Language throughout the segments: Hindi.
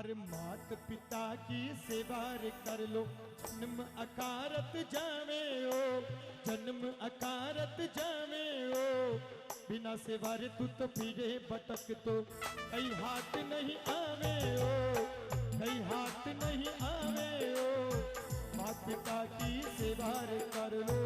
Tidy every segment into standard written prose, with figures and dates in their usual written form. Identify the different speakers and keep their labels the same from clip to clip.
Speaker 1: अरे मात पिता की सेवा रे कर लो, जन्म अकारत जावे ओ, जन्म अकारत जावे ओ। बिना सेवा रे तू तो फिरे भटक तो, कहीं हाथ नहीं आवे ओ, कहीं हाथ नहीं आवे ओ। मात पिता की सेवा रे कर लो।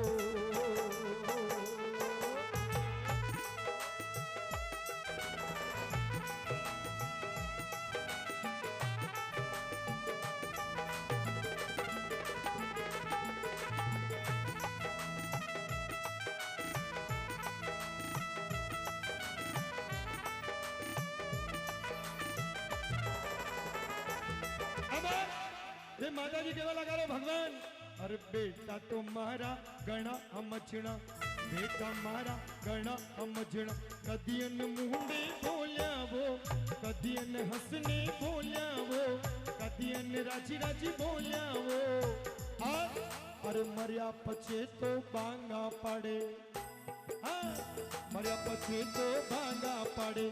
Speaker 1: ये माता जी केवल लगा लो भगवान, अरे बेटा तुम्हारा गणा समझना, बेटा मारा गणा समझना। कदियन मुंडे बोलिया वो, कदियन हंसने बोलिया वो, कदियन राजी राजी बोलिया वो। अरे मरिया पछे तो बांगा पड़े, मरिया पछे तो बांगा पड़े।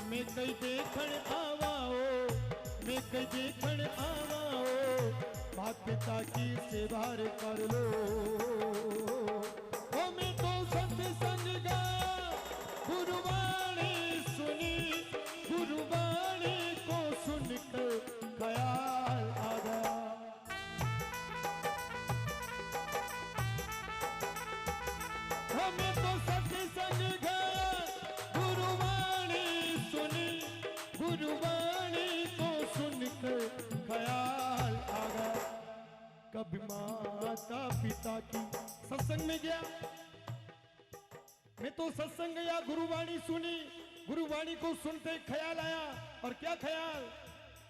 Speaker 1: मैं कई देखण आवा ओ, मैं कई देखण आवा ओ। मात पिता की सेवा रे कर लो। ओ मैं तो सत्संग गाया, गुरुवाणी सुनी, गुरुवाणी को सुनकर ख्याल आ गया। ओ मैं तो सत्संग गाया, गुरुवाणी सुनी, गुरुवाणी को सुनकर ख्याल आ गया। कभी माता पिता की सत्संग में गया, मैं तो सत्संग गया, गुरुवाणी सुनी, गुरुवाणी को सुनते ख्याल आया। और क्या ख्याल?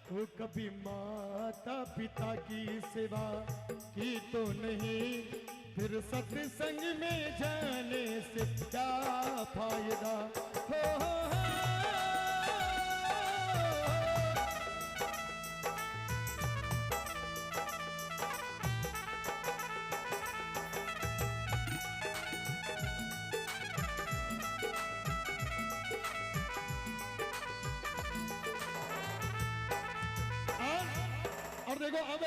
Speaker 1: तो कभी माता पिता की सेवा की तो नहीं, फिर सत्संग में जाने से क्या फायदा। हो देखो अब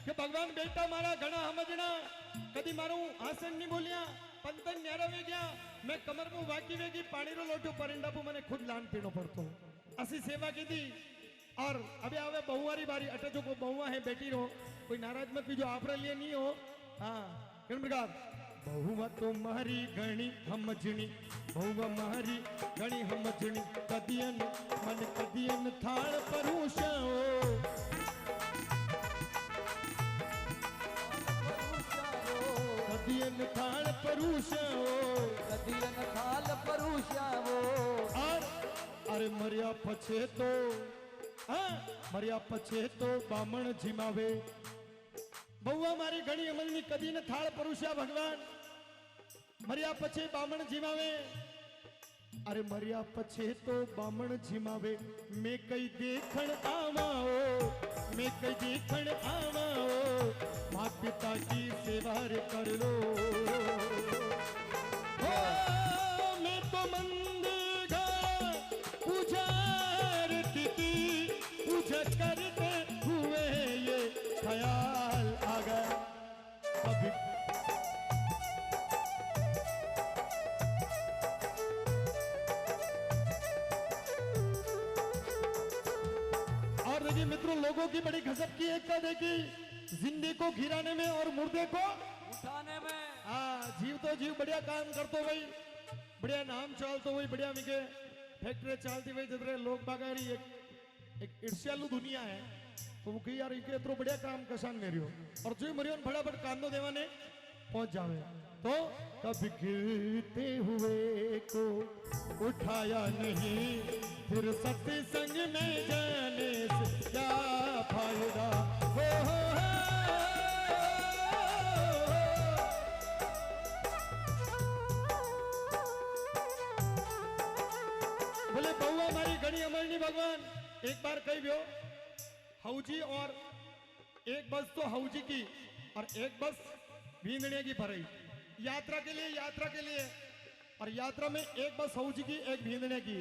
Speaker 1: कि भगवान बेटा मारा घना समझना, कदी मारू आसन नहीं बोलिया, पंतन न्यारा वे गया, मैं कमर में वाकी वेगी, पानी रो लोटो परिंदा पु मने खुद लान पीनो पड़तो। असी सेवा की थी। और अभी आवे बहुवारी बारी, अटे जो को बहुआ है बेटी रो, कोई नाराज मत कीजो, आपरे लिए नहीं हो। हाँ किन प्रकार बहुआ तो मारी घणी समझनी, बहुआ मारी घणी समझनी। कदियन मन कदियन थाल परूषा ओ, कदियन थाल परूषाओ,
Speaker 2: कदियन थाल परूषाओ।
Speaker 1: और अरे मरिया पछे तो, मरिया पछे तो बामण झिमावे। बहुआ मारी घणी अमलनी कदी न थाल परूषा भगवान, मरिया पछे बामण झिमावे। अरे मरिया पछे तो बामण झिमावे। मैं कई देखण आवाओ, मैं कई देखण आवाओ। मात पिता की सेवा रे कर लो। ओ मैं तो मंद गया पुजार तिथि, पूजा करते हुए ये ख्याल आ गया। अभी और देखिए मित्रों, लोगों की बड़ी गजब की एक देखी, जिंदे को गिराने में और मुर्दे को
Speaker 2: उठाने में।
Speaker 1: हाँ जीव तो जीव बढ़िया काम करतो भाई, बढ़िया नाम चलतो भाई, बढ़िया मिके फैक्ट्री चलती भाई। जतरे लोग बागारी एक ईर्ष्यालु दुनिया है, तो वो कही यार इनके इतरो बढ़िया काम कसान मेरियो, और जो मरियो फटाफट कांदो देवाने पहुंच जावे। तो कभी गिरते हुए को उठाया नहीं, फिर सत्संग में जाने से क्या फायदा। हो बोले बहुआ हमारी घड़ी अमरनी भगवान। एक बार कही भी हौजी, और एक बस तो हौजी की और एक बस भींदड़े की भरई यात्रा के लिए। और यात्रा में एक बस हौजी की, एक भींदड़े की।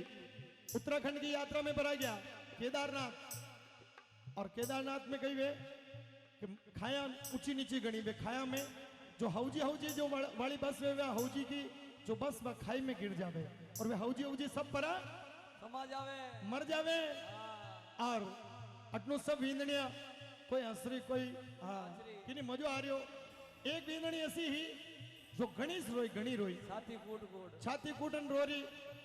Speaker 1: उत्तराखंड की यात्रा में भरा गया केदारनाथ। और केदारनाथ में कही वे कि खाया ऊंची नीची गणी वे खाया में जो हौजी हौजी जो वाली बस वे वे हौजी की जो बस व खाई में गिर जावे और वे हौजी हौजी सब परा
Speaker 2: समा जावे
Speaker 1: मर जावे और अटनु सब वींदणिया कोई हसरी कोई हाँ किनी मजो आ रही हो एक वींदणी ऐसी ही जो गणेश रोई गणी रोई
Speaker 2: साथी कूट कूट
Speaker 1: छाती कूटन रो रही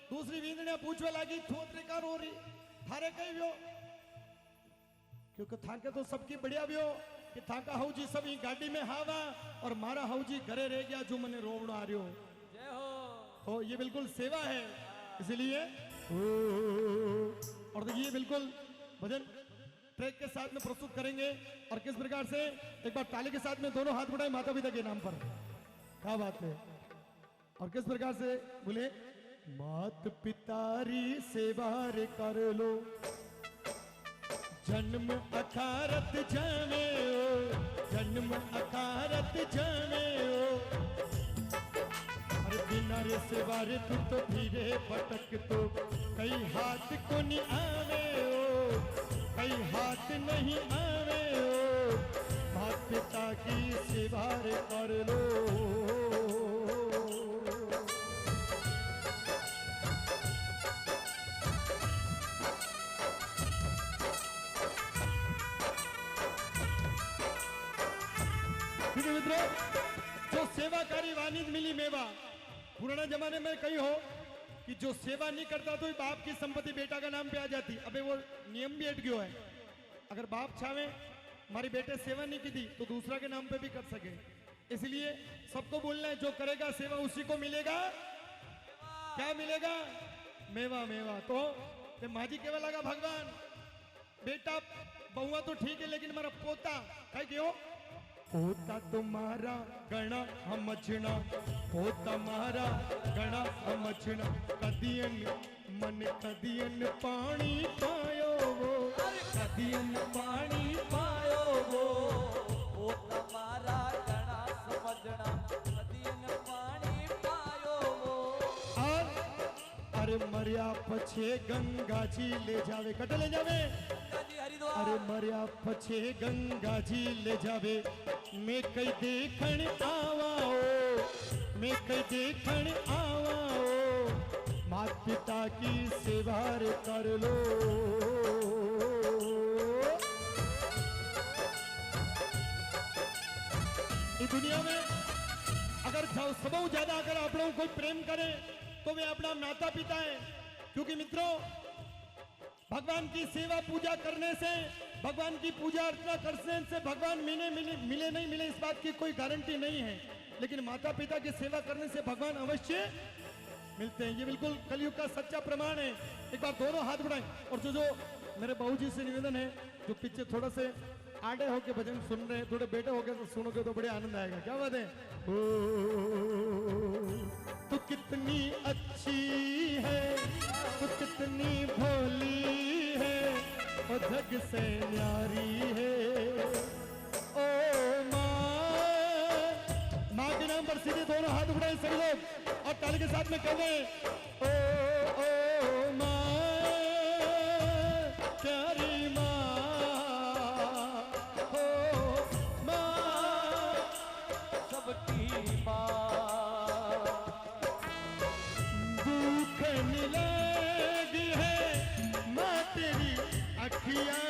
Speaker 1: दूसरी वींदणिया पूछवे लागी थोतरी का रो रही थारे कही व्यो क्योंकि थाके तो सबकी बढ़िया व्यो कि थाका हौजी सब ही गाड़ी में हावा और मारा हौजी घरे रह गया जो मने रोवड़ो आ रही हो
Speaker 2: जय हो
Speaker 1: तो ये बिल्कुल सेवा है इसलिए और ये बिल्कुल भजन ट्रैक के साथ में प्रस्तुत करेंगे और किस प्रकार से एक बार ताली के साथ में दोनों हाथ बढ़ाए माता पिता के नाम पर क्या बात है और किस प्रकार से बोले मात पितारी सेवा रे कर लो जन्म अखारत जावे ओ जन्म अखारत जावे ओ अरे बिना रे सेवा रे तू तो धीरे भटक तो कई हाथ को नहीं आवे ओ कई हाथ नहीं आवे ओ मात पिता की सेवा रे कर लो मित्रों जो सेवाकारी वानिज मिली मेवा पुराने जमाने में कही हो कि जो सेवा नहीं करता तो बाप की संपत्ति बेटा का नाम पे आ जाती अबे वो नियम भी हट गया है अगर बाप चाहे हमारी बेटे सेवा नहीं की थी तो दूसरा के नाम पे भी कर सके इसलिए सबको बोलना है जो करेगा सेवा उसी को मिलेगा क्या मिलेगा मेवा मेवा तो माजी केवा लगा भगवान बेटा बहुआ तो ठीक है लेकिन हमारा पोता क्या क्यों पोता तुम्हारा गणा समझना पोता मारा गणा समझना कदियन मन कदियन पानी पायो वो
Speaker 2: कदियन पानी पायो वो तुम्हारा गणा समझना कदियन पानी पायो वो
Speaker 1: और अरे मरिया पछे गंगा जी ले जावे कट ले जावे अरे मरिया पछे गंगा जी ले जावे मैं कई देखण आवाओ मैं कई देखण आवाओ मात पिता की सेवा रे कर लो इस दुनिया में अगर सबसे ज्यादा अगर आप लोगों को प्रेम करे तो वे अपना माता पिता है क्योंकि मित्रों भगवान की सेवा पूजा करने से भगवान की पूजा अर्चना करने से भगवान मिले नहीं मिले इस बात की कोई गारंटी नहीं है लेकिन माता पिता की सेवा करने से भगवान अवश्य मिलते हैं ये बिल्कुल कलयुग का सच्चा प्रमाण है एक बार दोनों हाथ बढ़ाएं और जो मेरे बहूजी से निवेदन है जो पीछे थोड़ा से आड़े होके भजन सुन रहे हैं थोड़े बेटे होके तो सुनोगे तो बड़े आनंद आएगा क्या बात है तू कितनी अच्छी है तू कितनी भोली है और जग से न्यारी है ओ माँ के नाम पर सीधे दोनों हाथ उठाए सभी लोग और ताली के साथ में कह रहे ओ माँ प्यारी माँ हो माँ
Speaker 2: सबकी माँ
Speaker 1: दुखन लगी है माँ तेरी अखियाँ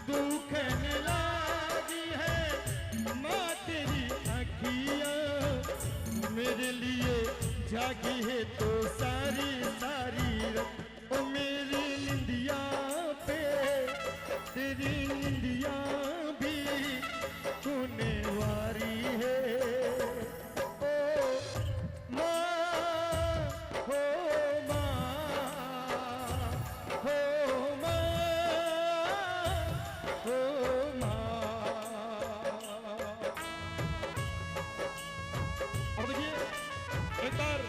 Speaker 1: दुखन लगी है माँ तेरी अखियाँ मेरे लिए जागी है तो सारी सारी रात ओ मेरी निंदिया पे तेरी निंदिया भी सुने वारी है ओ माँ हो माँ हो माँ हो माँ और देखिए एक बार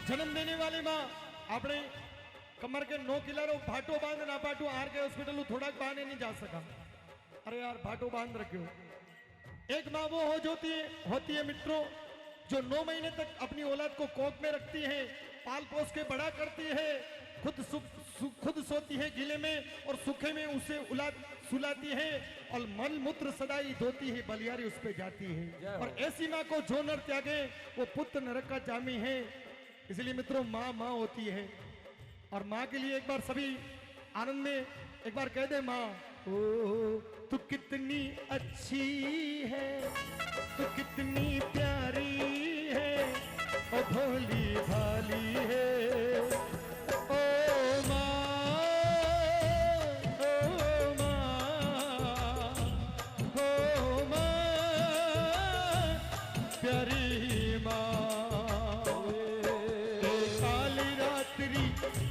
Speaker 1: जन्म देने वाली माँ अपने कमर के 9 किलो भाटो बांध ना पाटू आर के हॉस्पिटल थोड़ा बहाने नहीं जा सका अरे यार भाटो बांध रखियो एक माँ वो होती है मित्रों जो 9 महीने तक अपनी औलाद को कोख में रखती है पाल पोस के बड़ा करती है खुद सोती है गीले में और सूखे में उसे सुलाती है, और मल मूत्र सदाई धोती है, बलियारी उस पे जाती है।
Speaker 2: जय हो।
Speaker 1: और ऐसी माँ को जो नर त्यागे वो पुत्र नरक का जामी है। इसलिए मित्रों माँ माँ होती है, और माँ के लिए एक बार सभी आनंद में एक बार कह दे माँ, ओ तू कितनी अच्छी है, तू कितनी प्यारी है, ओ भोली भाली है, ओ माँ, ओ माँ, ओ माँ, प्यारी माँ। ए काली रात्रि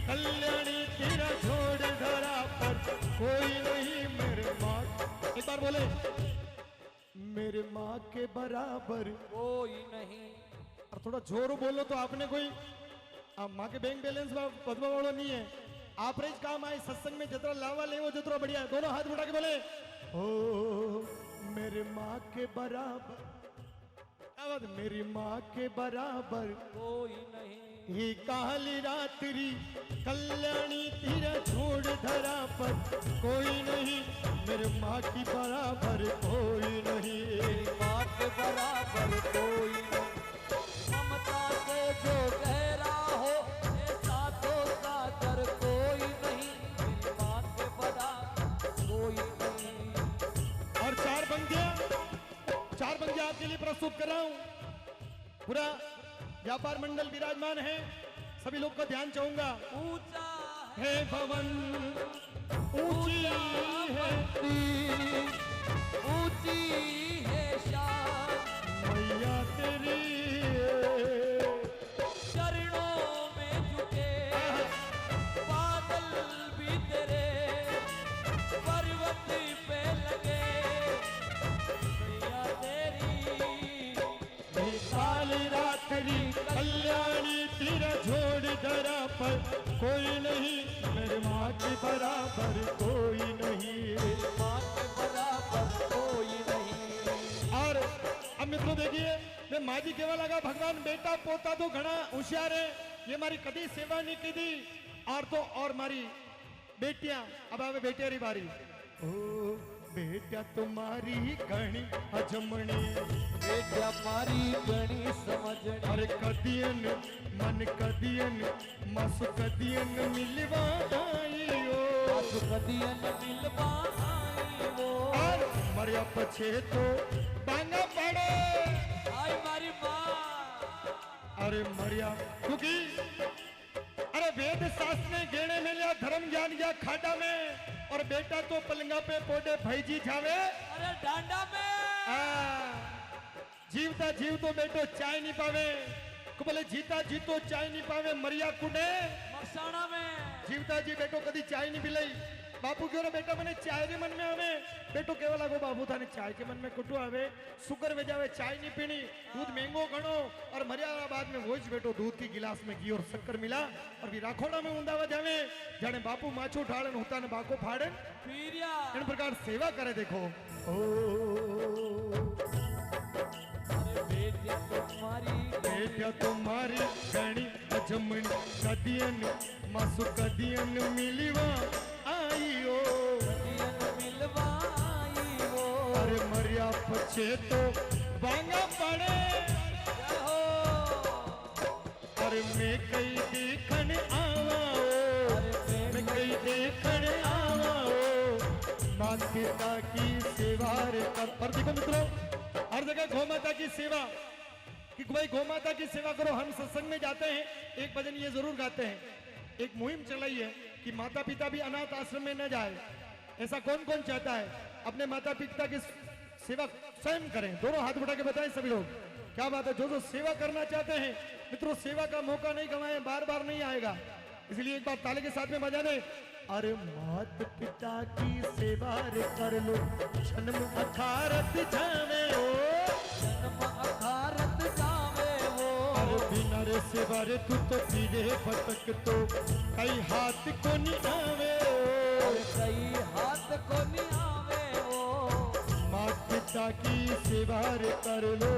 Speaker 1: कल्याणी तेरा छोड़ धरा पर कोई नहीं मेरे माँ। एक बार बोले, मेरे माँ के बराबर
Speaker 2: कोई नहीं।
Speaker 1: और थोड़ा जोर बोलो तो आपने कोई माँ के बैंक बैलेंस में पदमा वालों नहीं है। आप रेज काम आए सत्संग में जतरा लावा ले वो जतरा बढ़िया है। दोनों हाथ उठा के बोले, ओ मेरे माँ के बराबर, क्या बात, मेरी माँ के बराबर
Speaker 2: कोई नहीं।
Speaker 1: ये काली रात्रि कल्याणी तेरा छोड़ धरा पर कोई नहीं, मेरे माँ की बराबर कोई नहीं।
Speaker 2: मेरी माँ के बराबर कोई नहीं। ममता से जो गहरा हो ऐसा तो सागर कोई नहीं। मेरी माँ के बराबर कोई नहीं।
Speaker 1: और चार पंक्तियां आपके लिए प्रस्तुत कर रहा हूं। पूरा व्यापार मंडल विराजमान है, सभी लोग का ध्यान चाहूंगा।
Speaker 2: ऊंचा
Speaker 1: हे भवन ऊंची है,
Speaker 2: ऊंची है शान
Speaker 1: मैया तेरी,
Speaker 2: चरणों में झुके बादल भी तेरे, पर्वत पे लगे मैया तेरी।
Speaker 1: हे काली रात्रि कल्याणी तेरा छोड़ धरा पर कोई नहीं, मेरे माँ के बराबर कोई नहीं।
Speaker 2: माँ के बराबर कोई नहीं।
Speaker 1: और अब मित्रों देखिए, मैं माँ जी कहवा लगा भगवान बेटा पोता तो घना होशियार है, ये मारी कदी सेवा नहीं की थी। और तो और मारी बेटियां, अब आवे बेटियारी बारी। ओ बेटा तुम्हारी घणी अजमणी,
Speaker 2: बेटा मारी गणी समझनी।
Speaker 1: अरे कदियन मन कदियन मस कदियन मिलवा आईयो,
Speaker 2: आसु कदियन मिलवा आई वो।
Speaker 1: और मरिया पछे तो बांगा पड़े।
Speaker 2: आई मारी माँ।
Speaker 1: अरे मरिया क्योंकि अरे वेद शास्त्र ने गेणे में लिया, धर्म ज्ञान गया खाडा में, और बेटा तो पलंगा पे पोडे भैजी जावे।
Speaker 2: अरे डांडा में।
Speaker 1: जीवता जीव तो बेटो चाय नहीं पावे, को बोले जीता जीतो चाय नहीं पावे, मरिया कुडे
Speaker 2: मसाणा में।
Speaker 1: जीवता जी बेटो कदी चाय नहीं पिलाई। बापू क्यों बेटा मैंने चाय रे मन में आवे, बेटो केवा लागो बाबू थाने चाय के मन में कुटू आवे, शुगर वे जावे, चाय नहीं पीनी, दूध महंगो घणो, और मर्यादा बाद में वो बेटो दूध की गिलास में घी और शक्कर मिला, और भी राखोड़ा में ऊंदावा जावे, जाने बापू माछो ठाड़न होता ने बाको फाड़न,
Speaker 2: पीरिया।
Speaker 1: इन प्रकार सेवा करे। देखो
Speaker 2: अरे बेटिया तुम्हारी
Speaker 1: बेटा तुम्हारी घणी अजमणी, कदियन मासु कदियन मिलवा आईयो,
Speaker 2: कदियन मिलवा आई वो।
Speaker 1: अरे मरिया पछे तो बांगा पड़े।
Speaker 2: जय हो।
Speaker 1: अरे मैं कई देखन आवा ओ, मैं कई देखन आवा ओ, माता पिता की सेवा रे कर। और देखो मित्रों, हर जगह गौ माता की सेवा, कि भाई गौ माता की सेवा करो। हम सत्संग में जाते हैं, एक भजन ये जरूर गाते हैं, एक मुहिम चलाई है कि माता पिता भी अनाथ आश्रम में न जाए। ऐसा कौन कौन चाहता है अपने माता पिता की सेवा स्वयं करें? दोनों हाथ उठा के बताएं सभी लोग, क्या बात है। जो जो सेवा करना चाहते हैं मित्रों, सेवा का मौका नहीं गंवाए, बार बार नहीं आएगा, इसलिए एक बार ताले के साथ में बजाने। अरे माता पिता की सेवा रे कर लो, जन्म अखारत जावे ओ,
Speaker 2: जन्म अखारत जावे वो।
Speaker 1: अरे बिना रे सेवा रे तू तो पीरे भटक तो कई हाथ को नहीं आवे ओ,
Speaker 2: अरे कई हाथ को नहीं आवे वो।
Speaker 1: माता पिता की सेवा रे कर लो।